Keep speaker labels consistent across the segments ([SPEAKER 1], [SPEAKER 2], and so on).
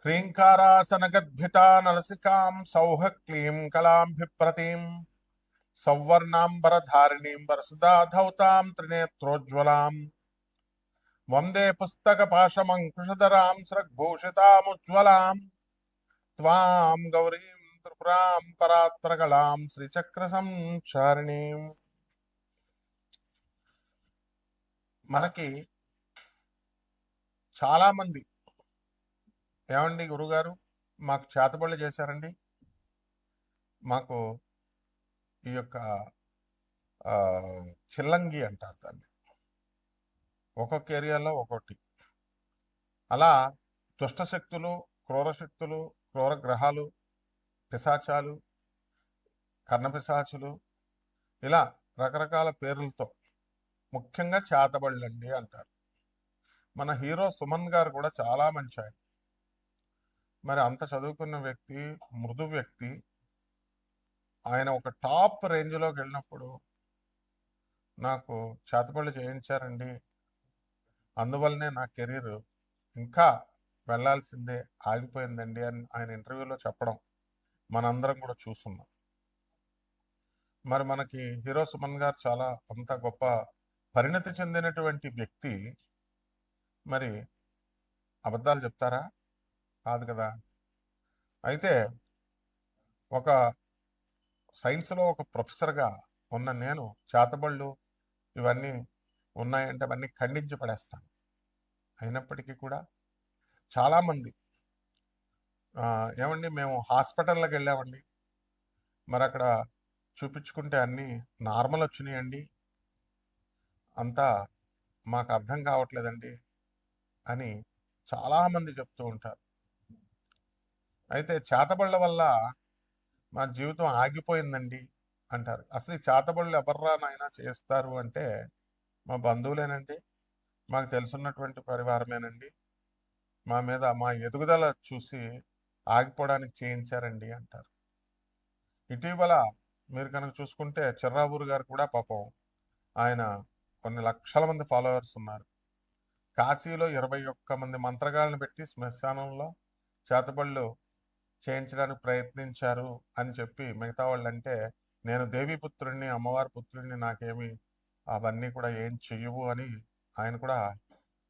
[SPEAKER 1] హ్రీంకారాసనగద్భితా నలసికాం సౌహ క్లీం కళాంభిప్రతీం సౌవర్ణాంబరధారిణీం వరసుధాధౌతాం త్రినేత్రోజ్వలాం వందే పుస్తకపాశమంకుశధరాం స్రగ్భూషితాముజ్వలాం త్వాం గౌరీం త్రిపురాం పరాత్పరకళాం శ్రీచక్ర సంచారిణీం. మనకి చాలా మంది ఏమండి గురుగారు మాకు చేతబడులు చేశారండి, మాకు ఈ యొక్క చిల్లంగి అంటారు దాన్ని, ఒక్కొక్క ఏరియాలో ఒక్కొక్కటి. అలా దుష్టశక్తులు, క్రూరశక్తులు, క్రూర గ్రహాలు, పిశాచాలు, కర్ణపిశాచులు, ఇలా రకరకాల పేర్లతో ముఖ్యంగా చేతబడులండి అంటారు. మన హీరో సుమన్ గారు కూడా చాలా మంచి ఆయన. మరి అంత చదువుకున్న వ్యక్తి, మృదు వ్యక్తి, ఆయన ఒక టాప్ రేంజ్లోకి వెళ్ళినప్పుడు నాకు చేతబడులు చేయించారండి, అందువల్లనే నా కెరీర్ ఇంకా వెళ్ళాల్సిందే ఆగిపోయిందండి అని ఆయన ఇంటర్వ్యూలో చెప్పడం మనందరం కూడా చూస్తున్నాం. మరి మనకి హీరో సుమన్ గారు చాలా అంత గొప్ప పరిణతి చెందినటువంటి వ్యక్తి మరి అబద్ధాలు చెప్తారా? కాదు కదా. అయితే ఒక సైన్స్లో ఒక ప్రొఫెసర్గా ఉన్న నేను చేతబళ్ళు ఇవన్నీ ఉన్నాయంటే అవన్నీ ఖండించి పడేస్తాను. అయినప్పటికీ కూడా చాలామంది ఏమండి మేము హాస్పిటల్లోకి వెళ్ళామండి, మరి అక్కడ చూపించుకుంటే అన్నీ నార్మల్ వచ్చినాయండి, అంతా మాకు అర్థం కావట్లేదండి అని చాలామంది చెప్తూ ఉంటారు. అయితే చేతబళ్ళ వల్ల మా జీవితం ఆగిపోయిందండి అంటారు. అసలు ఈ చేతబడులు ఎవర్రా నాయనా చేస్తారు అంటే మా బంధువులేనండి, మాకు తెలుసున్నటువంటి పరివారమేనండి, మా మీద మా ఎదుగుదల చూసి ఆగిపోవడానికి చేయించారండి అంటారు. ఇటీవల మీరు కనుక చూసుకుంటే చిర్రావూరు గారు కూడా పాపం ఆయన కొన్ని లక్షల మంది ఫాలోవర్స్ ఉన్నారు. కాశీలో 21 మంది మంత్రగాళ్ళని పెట్టి శ్మశానంలో చేతబళ్ళు చేయించడానికి ప్రయత్నించారు అని చెప్పి మిగతా వాళ్ళంటే నేను దేవీ పుత్రుడిని, అమ్మవారి పుత్రుడిని, నాకేమి అవన్నీ కూడా ఏం చెయ్యవు అని ఆయన కూడా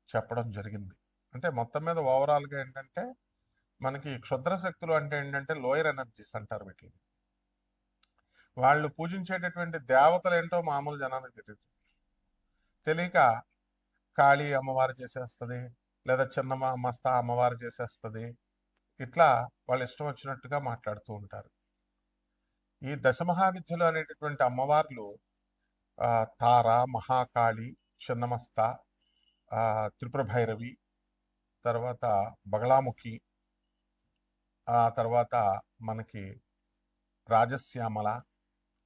[SPEAKER 1] చెప్పడం జరిగింది. అంటే మొత్తం మీద ఓవరాల్గా ఏంటంటే మనకి క్షుద్ర శక్తులు అంటే ఏంటంటే లోయర్ ఎనర్జీస్ అంటారు వీటిని. వాళ్ళు పూజించేటటువంటి దేవతలు ఏంటో మామూలు జనానికి తెలియదు. తెలియక కాళీ అమ్మవారు చేసేస్తుంది, లేదా చిన్నమ్మ మస్తా అమ్మవారు చేసేస్తుంది, ఇట్లా వాళ్ళు ఇష్టం వచ్చినట్టుగా మాట్లాడుతూ ఉంటారు. ఈ దశమహావిద్యలు అనేటటువంటి అమ్మవార్లు తార, మహాకాళి, చిన్నమస్త, త్రిపుర భైరవి, తర్వాత బగళాముఖి, ఆ తర్వాత మనకి రాజశ్యామల,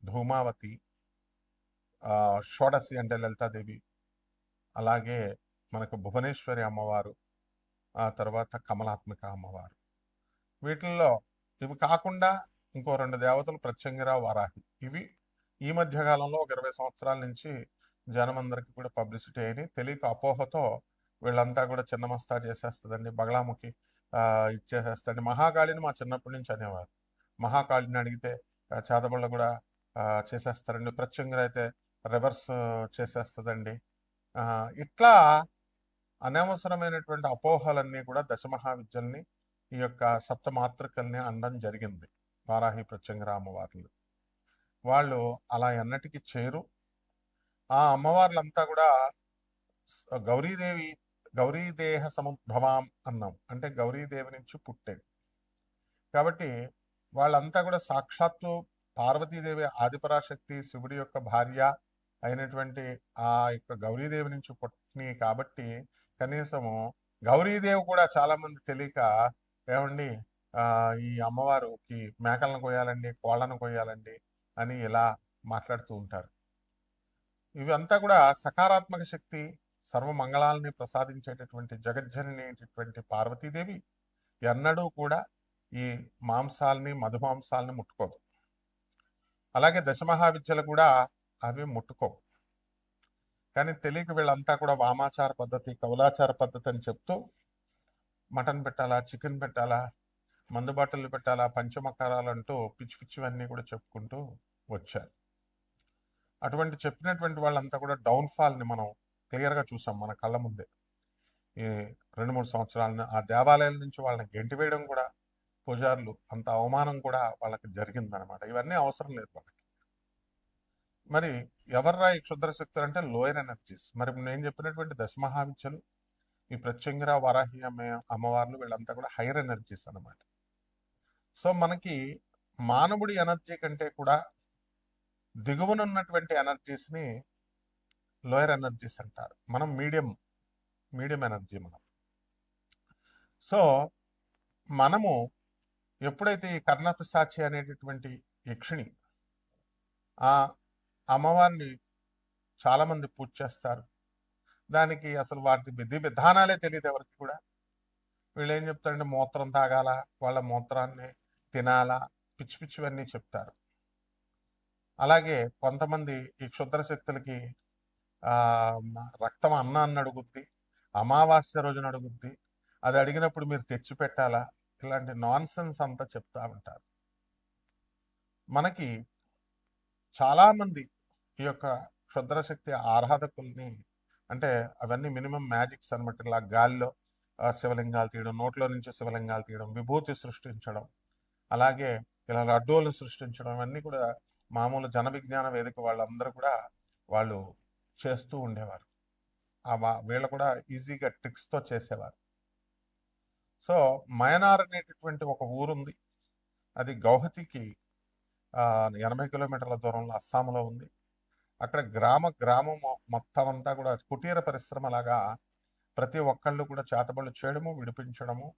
[SPEAKER 1] ధూమావతి, షోడశి అంటే లలితాదేవి, అలాగే మనకు భువనేశ్వరి అమ్మవారు, ఆ తర్వాత కమలాత్మిక అమ్మవారు. వీటిల్లో ఇవి కాకుండా ఇంకో 2 దేవతలు ప్రత్యంగిర, వారాహి. ఇవి ఈ మధ్య కాలంలో ఒక 20 సంవత్సరాల నుంచి జనమందరికి కూడా పబ్లిసిటీ అయినాయి. తెలియక అపోహతో వీళ్ళంతా కూడా చిన్నమస్తా చేసేస్తుందండి, బగళాముఖి ఇచ్చేసేస్తుంది. మహాకాళిని మా చిన్నప్పటి నుంచి అనేవారు. మహాకాళిని అడిగితే చేతబళ్ళ కూడా చేసేస్తారండి, ప్రత్యంగిర అయితే రివర్స్ చేసేస్తుందండి. ఇట్లా అనవసరమైనటువంటి అపోహలన్నీ కూడా దశమహావిద్యల్ని, ఈ యొక్క సప్తమాతృకల్ని అనడం జరిగింది. వారాహి, ప్రత్యంగిర అమ్మవార్లు వాళ్ళు అలా ఎన్నటికి చేరు. ఆ అమ్మవార్లంతా కూడా గౌరీదేవి, గౌరీదేహ సముద్భవాం అన్నాం, అంటే గౌరీదేవి నుంచి పుట్టేది. కాబట్టి వాళ్ళంతా కూడా సాక్షాత్తు పార్వతీదేవి ఆదిపరాశక్తి శివుడి యొక్క భార్య అయినటువంటి ఆ యొక్క గౌరీదేవి నుంచి పుట్టినాయి. కాబట్టి కనీసము గౌరీదేవి కూడా చాలామంది తెలియక ఏమండి ఈ అమ్మవారికి మేకలను కొయ్యాలండి, కోళ్ళను కొయ్యాలండి అని ఇలా మాట్లాడుతూ ఉంటారు. ఇవంతా కూడా సకారాత్మక శక్తి, సర్వమంగళాలని ప్రసాదించేటటువంటి జగజ్జనని అనేటటువంటి పార్వతీదేవి ఎన్నడూ కూడా ఈ మాంసాలని, మధుమాంసాలని ముట్టుకోదు. అలాగే దశమహావిద్యలు కూడా అవి ముట్టుకోవు. కానీ తెలియక వీళ్ళంతా కూడా వామాచార పద్ధతి, కౌలాచార పద్ధతి అని చెప్తూ మటన్ పెట్టాలా, చికెన్ పెట్టాలా, మందు బాటలు పెట్టాలా, పంచమకారాలంటూ పిచ్చి పిచ్చివన్నీ కూడా చెప్పుకుంటూ వచ్చారు. అటువంటి చెప్పినటువంటి వాళ్ళంతా కూడా డౌన్ఫాల్ని మనం క్లియర్గా చూసాం మన కళ్ళ ముందే. ఈ 2-3 సంవత్సరాలను ఆ దేవాలయాల నుంచి వాళ్ళని గెంటివేయడం కూడా, పూజారులు అంత అవమానం కూడా వాళ్ళకి జరిగిందనమాట. ఇవన్నీ అవసరం లేదు వాళ్ళకి. మరి ఎవర్రా ఈ క్షుద్ర శక్తులు అంటే లోయర్ ఎనర్జీస్. మరి నేను చెప్పినటువంటి దశమహావిద్యలు, ఈ ప్రత్యంగిర వరాహి అమ్మవార్లు వీళ్ళంతా కూడా హైయర్ ఎనర్జీస్ అనమాట. సో మనకి మానవుడి ఎనర్జీ కంటే కూడా దిగువనున్నటువంటి ఎనర్జీస్ని లోయర్ ఎనర్జీస్ అంటారు. మనం మీడియం ఎనర్జీ మనం. సో మనము ఎప్పుడైతే ఈ కర్ణపిశాచి అనేటటువంటి యక్షిణి, ఆ అమ్మవారిని చాలామంది పూజ చేస్తారు. దానికి అసలు వాటి విధి విధానాలే తెలియదు ఎవరికి కూడా. వీళ్ళు ఏం చెప్తారంటే మూత్రం తాగాల, వాళ్ళ మూత్రాన్ని తినాలా, పిచ్చి పిచ్చివన్నీ చెప్తారు. అలాగే కొంతమంది ఈ క్షుద్ర శక్తులకి రక్తం అన్నాన్ని అడుగుద్ది, అమావాస్య రోజున అడుగుద్ది, అది అడిగినప్పుడు మీరు తెచ్చి పెట్టాలా, ఇలాంటి నాన్సెన్స్ అంతా చెప్తా ఉంటారు. మనకి చాలామంది ఈ యొక్క క్షుద్రశక్తి ఆరాధకుల్ని, అంటే అవన్నీ మినిమం మ్యాజిక్స్ అనమాట. ఇలా గాలిలో శివలింగాలు తీయడం, నోట్లో నుంచి శివలింగాలు తీయడం, విభూతి సృష్టించడం, అలాగే ఇలా లడ్డూలను సృష్టించడం, ఇవన్నీ కూడా మామూలు జన విజ్ఞాన వేదిక వాళ్ళందరూ కూడా వాళ్ళు చేస్తూ ఉండేవారు. వీళ్ళు కూడా ఈజీగా ట్రిక్స్తో చేసేవారు. సో మయనార్ అనేటటువంటి ఒక ఊరుంది, అది గౌహతికి 80 కిలోమీటర్ల దూరంలో అస్సాంలో ఉంది. అక్కడ గ్రామం మొత్తం అంతా కూడా కుటీర పరిశ్రమ లాగా ప్రతి ఒక్కళ్ళు కూడా చేతబళ్ళు చేయడము, విడిపించడము.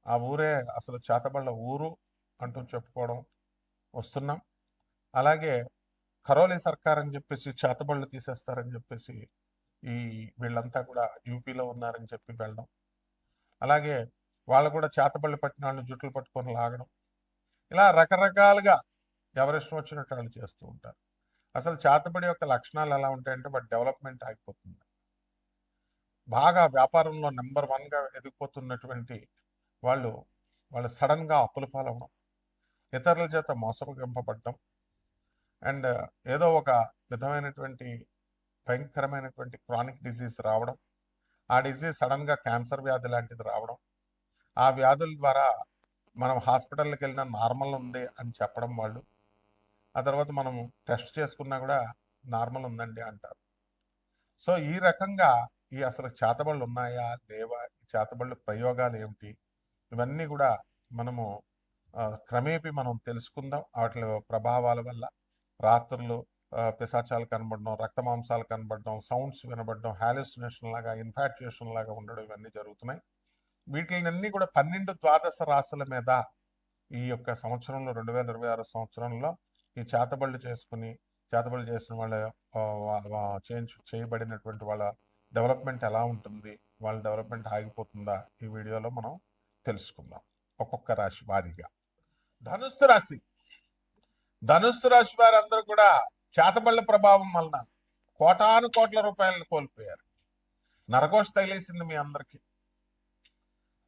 [SPEAKER 1] ఆ ఊరే అసలు చేతబళ్ళ ఊరు అంటూ చెప్పుకోవడం వస్తున్నాం. అలాగే కరోలి సర్కార్ అని చెప్పేసి చేతబళ్ళు తీసేస్తారని చెప్పేసి వీళ్ళంతా కూడా యూపీలో ఉన్నారని చెప్పి వెళ్ళడం. అలాగే వాళ్ళు కూడా చేతబళ్ళు పట్టిన వాళ్ళు జుట్లు పట్టుకొని లాగడం. ఇలా రకరకాలుగా ఎవరిష్టం వచ్చినట్టు వాళ్ళు చేస్తూ ఉంటారు. అసలు చేతబడి యొక్క లక్షణాలు ఎలా ఉంటాయంటే వాటి డెవలప్మెంట్ ఆగిపోతుంది. బాగా వ్యాపారంలో నెంబర్ 1గా ఎదిగిపోతున్నటువంటి వాళ్ళు సడన్గా అప్పుల పాలవడం, ఇతరుల చేత మోసగింపబడడం, అండ్ ఏదో ఒక విధమైనటువంటి భయంకరమైనటువంటి క్రానిక్ డిజీజ్ రావడం, ఆ డిజీజ్ సడన్గా క్యాన్సర్ వ్యాధి లాంటిది రావడం, ఆ వ్యాధుల ద్వారా మనం హాస్పిటల్కి వెళ్ళిన నార్మల్ ఉంది అని చెప్పడం వాళ్ళు, ఆ తర్వాత మనము టెస్ట్ చేసుకున్నా కూడా నార్మల్ ఉందండి అంటారు. సో ఈ రకంగా ఈ అసలు చేతబళ్ళు ఉన్నాయా లేవా, ఈ చేతబళ్ళు ప్రయోగాలు ఏమిటి, ఇవన్నీ కూడా మనము క్రమేపీ మనం తెలుసుకుందాం. వాటి ప్రభావాల వల్ల రాత్రులు పిశాచాలు కనబడడం, రక్తమాంసాలు కనబడడం, సౌండ్స్ వినబడడం, హాలుసినేషన్ లాగా, ఇన్ఫాక్చుయేషన్ లాగా ఉండడం, ఇవన్నీ జరుగుతున్నాయి. వీటిని కూడా 12 ద్వాదశ రాశుల మీద ఈ యొక్క సంవత్సరంలో 2026 సంవత్సరంలో ఈ చేతబళ్ళు చేసిన వాళ్ళ చేయబడినటువంటి వాళ్ళ డెవలప్మెంట్ ఎలా ఉంటుంది, వాళ్ళ డెవలప్మెంట్ ఆగిపోతుందా, ఈ వీడియోలో మనం తెలుసుకుందాం ఒక్కొక్క రాశి వారీగా. ధనుస్సు రాశి వారందరూ కూడా చేతబళ్ళ ప్రభావం వలన కోటాను కోట్ల రూపాయలను కోల్పోయారు. నరకోశ తగిలేసింది మీ అందరికీ.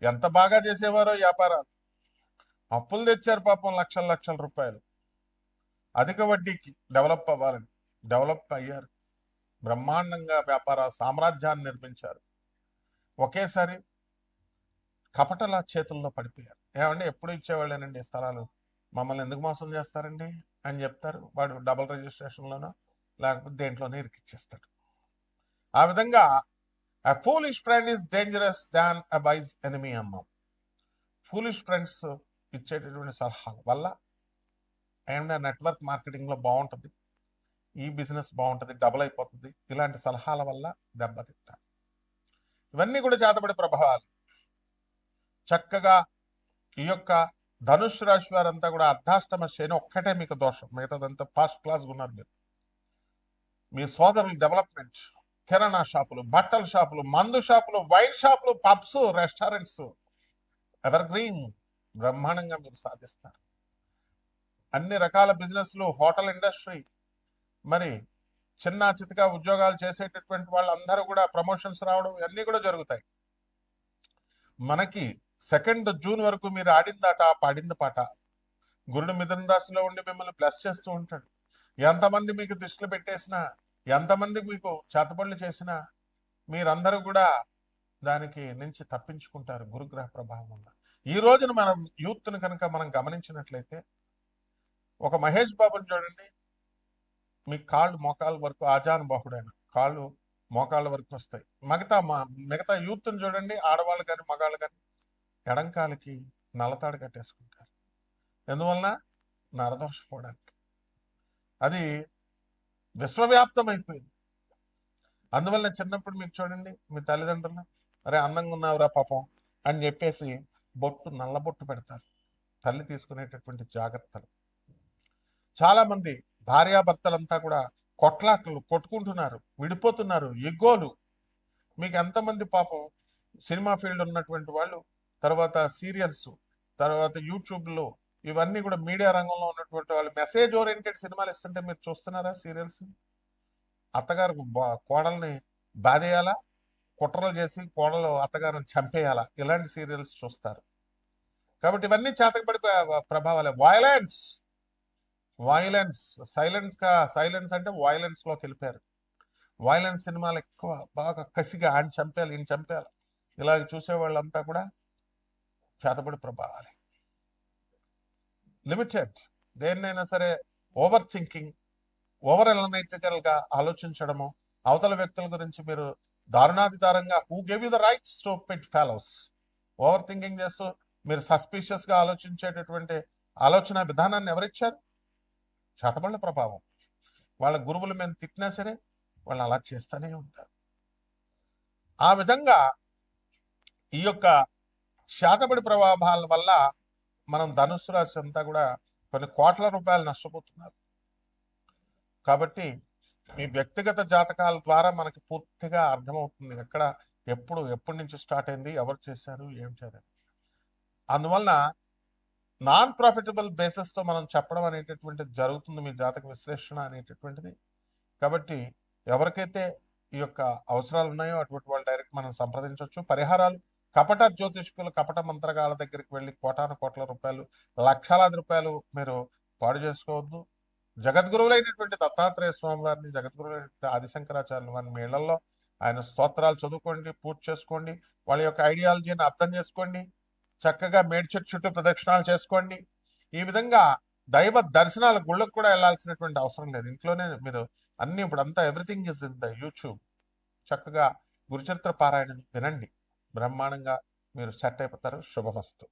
[SPEAKER 1] ఎంత బాగా చేసేవారో వ్యాపారాలు, అప్పులు తెచ్చారు పాపం లక్షల రూపాయలు అధిక వడ్డీకి డెవలప్ అవ్వాలని. డెవలప్ అయ్యారు, బ్రహ్మాండంగా వ్యాపార సామ్రాజ్యాన్ని నిర్మించారు. ఒకేసారి కపటల చేతుల్లో పడిపోయారు. ఏమంటే ఎప్పుడు ఇచ్చేవాళ్ళేనండి స్థలాలు, మమ్మల్ని ఎందుకు మోసం చేస్తారండి అని చెప్తారు. వాడు డబుల్ రిజిస్ట్రేషన్లోనో లేకపోతే దేంట్లోనే ఇరికిచ్చేస్తాడు. ఆ విధంగా a foolish friend is dangerous than a wise enemy అన్నాం. ఫూలిష్ ఫ్రెండ్స్ ఇచ్చేటటువంటి సలహాల వల్ల అండ్ నెట్వర్క్ మార్కెటింగ్లో బాగుంటుంది, ఈ బిజినెస్ బాగుంటుంది, డబుల్ అయిపోతుంది, ఇలాంటి సలహాల వల్ల దెబ్బతింటారు. ఇవన్నీ కూడా చేతబడి ప్రభావాలు. చక్కగా ఈ యొక్క ధనుష్ రాశి వారంతా కూడా అర్ధాష్టమ శని ఒక్కటే మీకు దోషం, మిగతాదంతా ఫస్ట్ క్లాస్ ఉన్నారు మీరు. మీ సోదరులు డెవలప్మెంట్, కిరాణా షాపులు, బట్టల షాపులు, మందు షాపులు, వైన్ షాపులు, పబ్స్, రెస్టారెంట్స్, ఎవర్ గ్రీన్ బ్రహ్మాండంగా మీరు సాధిస్తారు. అన్ని రకాల బిజినెస్లు, హోటల్ ఇండస్ట్రీ, మరి చిన్న చితగా ఉద్యోగాలు చేసేటటువంటి వాళ్ళందరూ కూడా ప్రమోషన్స్ రావడం, ఇవన్నీ కూడా జరుగుతాయి. మనకి 2 జూన్ వరకు మీరు ఆడిందాట పాడింది పాట. గురుడు మిథున రాశిలో ఉండి మిమ్మల్ని బ్లెస్ చేస్తూ ఉంటాడు. ఎంతమంది మీకు దృష్టిలో పెట్టేసినా, ఎంతమంది మీకు చేతబడులు చేసినా మీరందరూ కూడా దానికి నుంచి తప్పించుకుంటారు గురుగ్రహ ప్రభావం వల్ల. ఈ రోజున మనం యూత్ను కనుక మనం గమనించినట్లయితే, ఒక మహేష్ బాబుని చూడండి, మీ కాళ్ళు మోకాళ్ళ వరకు ఆజానుబాహుడైన కాళ్ళు మోకాళ్ళ వరకు వస్తాయి. మిగతా యూత్ని చూడండి, ఆడవాళ్ళు కానీ మగాళ్ళు కానీ ఎడంకాలకి నల్లతాడు కట్టేసుకుంటారు. ఎందువలన? నరదోషం పోవడానికి. అది విశ్వవ్యాప్తం అయిపోయింది. అందువల్ల చిన్నప్పుడు మీకు చూడండి, మీ తల్లిదండ్రులు అరే అందంగా ఉన్నావురా పాపం అని చెప్పేసి నల్ల బొట్టు పెడతారు. తల్లి తీసుకునేటటువంటి జాగ్రత్తలు. చాలా మంది భార్యాభర్తలంతా కూడా కొట్లాటలు కొట్టుకుంటున్నారు, విడిపోతున్నారు, ఎగ్గోలు. మీకు ఎంతమంది పాపం సినిమా ఫీల్డ్ ఉన్నటువంటి వాళ్ళు, తర్వాత సీరియల్స్, తర్వాత యూట్యూబ్లో, ఇవన్నీ కూడా మీడియా రంగంలో ఉన్నటువంటి వాళ్ళు మెసేజ్ ఓరియంటెడ్ సినిమాలు ఇస్తుంటే మీరు చూస్తున్నారా? సీరియల్స్ అత్తగారు కోడల్ని బాధేయాలా, కుట్రలు చేసి కోడలు అత్తగారిని చంపేయాలా, ఇలాంటి సీరియల్స్ చూస్తారు. కాబట్టి ఇవన్నీ చేతకబడి ప్రభావాలే. వైలెన్స్ సైలెన్స్ అంటే వైలెన్స్ లోకి వెళ్ళిపోయారు. వైలెన్స్ సినిమాలు ఎక్కువ, బాగా కసిగా ఆయన చంపేయాలి, ఈయన చంపేయాలి, ఇలాగ చూసేవాళ్ళంతా కూడా చేతబడి ప్రభావాలే. లిమిటెడ్ దేన్నైనా సరే ఓవర్ థింకింగ్, ఓవర్ ఎనలైటికల్ గా ఆలోచించడము, అవతల వ్యక్తుల గురించి మీరు దారుణాధిదారంగా who gave you the rights to pick fellows, overthinking చేస్తూ మీరు సస్పీషియస్ గా ఆలోచించేటటువంటి ఆలోచన విధానాన్ని ఎవరిచ్చారు? చేతబడుల ప్రభావం. వాళ్ళ గురువులు మేము తిట్టినా సరే వాళ్ళు అలా చేస్తూనే ఉంటారు. ఆ విధంగా ఈ యొక్క చేతబడి ప్రభావాల వల్ల మనం ధనుస్సు రాశి అంతా కూడా కొన్ని కోట్ల రూపాయలు నష్టపోతున్నారు. కాబట్టి మీ వ్యక్తిగత జాతకాల ద్వారా మనకి పూర్తిగా అర్థమవుతుంది ఎప్పటి నుంచి స్టార్ట్ అయింది, ఎవరు చేశారు, ఏం చేయాలి. అందువలన నాన్ ప్రాఫిటబుల్ బేసిస్తో మనం చెప్పడం అనేటటువంటిది జరుగుతుంది, మీ జాతక విశ్లేషణ అనేటటువంటిది. కాబట్టి ఎవరికైతే ఈ యొక్క అవసరాలు ఉన్నాయో అటువంటి వాళ్ళు డైరెక్ట్ మనం సంప్రదించవచ్చు. పరిహారాలు కపట జ్యోతిష్కులు, కపట మంత్రగాల దగ్గరికి వెళ్ళి కోట్ల రూపాయలు, లక్షలాది రూపాయలు మీరు పాడు చేసుకోవద్దు. జగద్గురువులైనటువంటి దత్తాత్రేయ స్వామి వారిని, జగద్గురువులైనటువంటి ఆదిశంకరాచార్యుల వారిని మీ ఇళ్లలో ఆయన స్తోత్రాలు చదువుకోండి, పూజ చేసుకోండి, వాళ్ళ యొక్క ఐడియాలజీని అర్థం చేసుకోండి, చక్కగా మేడ్చెట్టు చుట్టూ ప్రదక్షిణాలు చేసుకోండి. ఈ విధంగా దైవ దర్శనాల గుళ్ళకు కూడా వెళ్ళాల్సినటువంటి అవసరం లేదు. ఇంట్లోనే మీరు అన్ని, ఇప్పుడు అంతా everything is in the YouTube. చక్కగా గురుచరిత్ర పారాయణ వినండి, బ్రహ్మాండంగా మీరు సెట్ అయిపోతారు. శుభమస్తు.